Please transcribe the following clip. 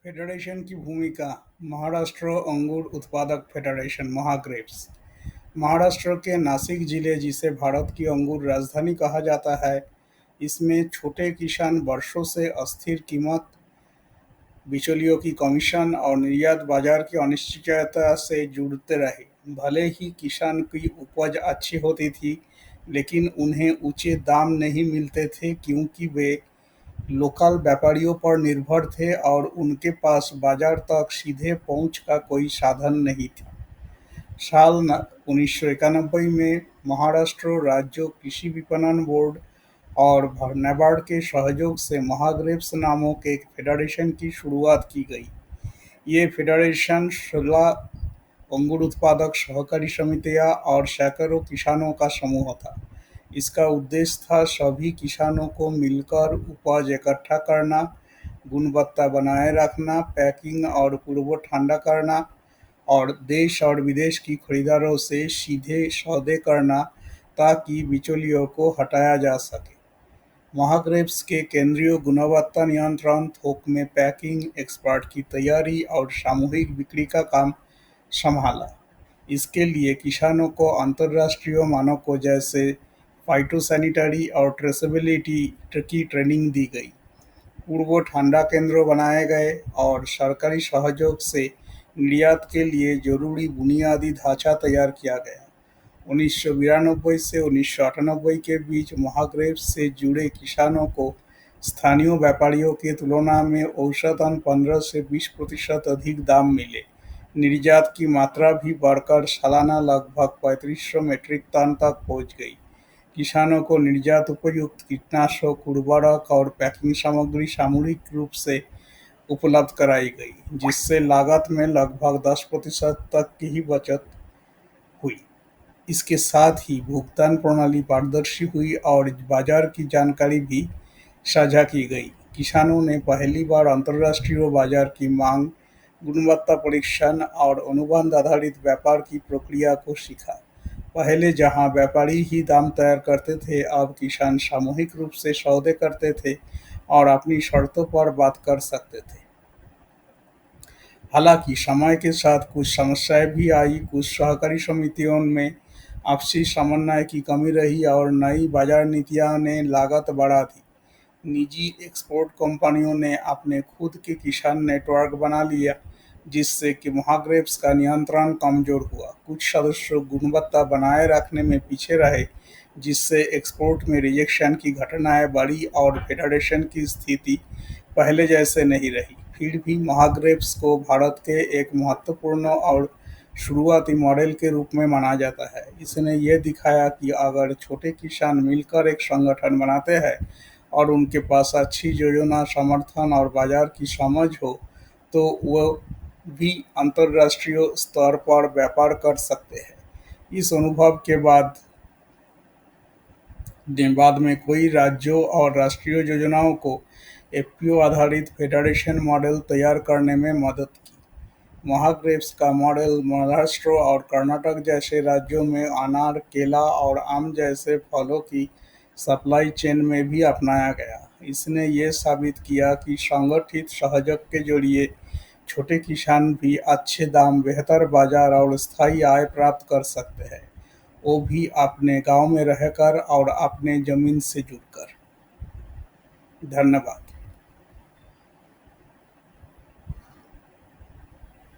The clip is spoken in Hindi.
फेडरेशन की भूमिका। महाराष्ट्र अंगूर उत्पादक फेडरेशन महाग्रेप्स। महाराष्ट्र के नासिक जिले, जिसे भारत की अंगूर राजधानी कहा जाता है, इसमें छोटे किसान वर्षों से अस्थिर कीमत, बिचौलियों की कमीशन और निर्यात बाजार की अनिश्चितता से जुड़ते रहे। भले ही किसान की उपज अच्छी होती थी, लेकिन उन्हें ऊंचे दाम नहीं मिलते थे क्योंकि वे लोकल व्यापारियों पर निर्भर थे और उनके पास बाजार तक सीधे पहुंच का कोई साधन नहीं था। साल 1991 में महाराष्ट्र राज्य कृषि विपणन बोर्ड और नाबार्ड के सहयोग से महाग्रेप्स नामक एक फेडरेशन की शुरुआत की गई। ये फेडरेशन 16 अंगूर उत्पादक सहकारी समितियां और सैकड़ों किसानों का समूह था। इसका उद्देश्य था सभी किसानों को मिलकर उपज इकट्ठा करना, गुणवत्ता बनाए रखना, पैकिंग और पूर्व ठंडा करना और देश और विदेश की खरीदारों से सीधे सौदे करना, ताकि बिचौलियों को हटाया जा सके। महाग्रेप्स के केंद्रीय गुणवत्ता नियंत्रण, थोक में पैकिंग, एक्सपोर्ट की तैयारी और सामूहिक बिक्री का काम संभाला। इसके लिए किसानों को अंतर्राष्ट्रीय मानकों जैसे फाइटोसैनिटरी और ट्रेसेबिलिटी की ट्रेनिंग दी गई। पूर्व ठंडा केंद्र बनाए गए और सरकारी सहयोग से निर्यात के लिए जरूरी बुनियादी ढांचा तैयार किया गया। 1992 से 1998 के बीच महाग्रेप्स से जुड़े किसानों को स्थानीय व्यापारियों की तुलना में औसतन 15 से 20% अधिक दाम मिले। निर्यात की मात्रा भी बढ़कर सालाना लगभग 3500 मीट्रिक टन तक पहुंच गई। किसानों को निर्यात उपयुक्त कीटनाशक, उर्वरक और पैकिंग सामग्री सामूहिक रूप से उपलब्ध कराई गई, जिससे लागत में लगभग 10% तक की ही बचत हुई। इसके साथ ही भुगतान प्रणाली पारदर्शी हुई और बाजार की जानकारी भी साझा की गई। किसानों ने पहली बार अंतर्राष्ट्रीय बाजार की मांग, गुणवत्ता परीक्षण और अनुबंध आधारित व्यापार की प्रक्रिया को सीखा। पहले जहां व्यापारी ही दाम तय करते थे, अब किसान सामूहिक रूप से सौदे करते थे और अपनी शर्तों पर बात कर सकते थे। हालांकि समय के साथ कुछ समस्याएं भी आई। कुछ सहकारी समितियों में आपसी समन्वय की कमी रही और नई बाजार नीतियां ने लागत बढ़ा दी। निजी एक्सपोर्ट कंपनियों ने अपने खुद के किसान नेटवर्क बना लिया, जिससे कि महाग्रेप्स का नियंत्रण कमजोर हुआ। कुछ सदस्य गुणवत्ता बनाए रखने में पीछे रहे, जिससे एक्सपोर्ट में रिजेक्शन की घटनाएं बढ़ी और फेडरेशन की स्थिति पहले जैसे नहीं रही। फिर भी महाग्रेप्स को भारत के एक महत्वपूर्ण और शुरुआती मॉडल के रूप में माना जाता है। इसने ये दिखाया कि अगर छोटे किसान मिलकर एक संगठन बनाते हैं और उनके पास अच्छी योजना, समर्थन और बाजार की समझ हो, तो वह भी अंतर्राष्ट्रीय स्तर पर व्यापार कर सकते हैं। इस अनुभव के बाद में कई राज्यों और राष्ट्रीय योजनाओं को एफपीओ आधारित फेडरेशन मॉडल तैयार करने में मदद की। महाग्रेप्स का मॉडल महाराष्ट्र और कर्नाटक जैसे राज्यों में अनार, केला और आम जैसे फलों की सप्लाई चेन में भी अपनाया गया। इसने ये साबित किया कि संगठित सहयोग के जरिए छोटे किसान भी अच्छे दाम, बेहतर बाजार और स्थायी आय प्राप्त कर सकते हैं, वो भी अपने गांव में रहकर और अपने जमीन से जुड़कर। धन्यवाद।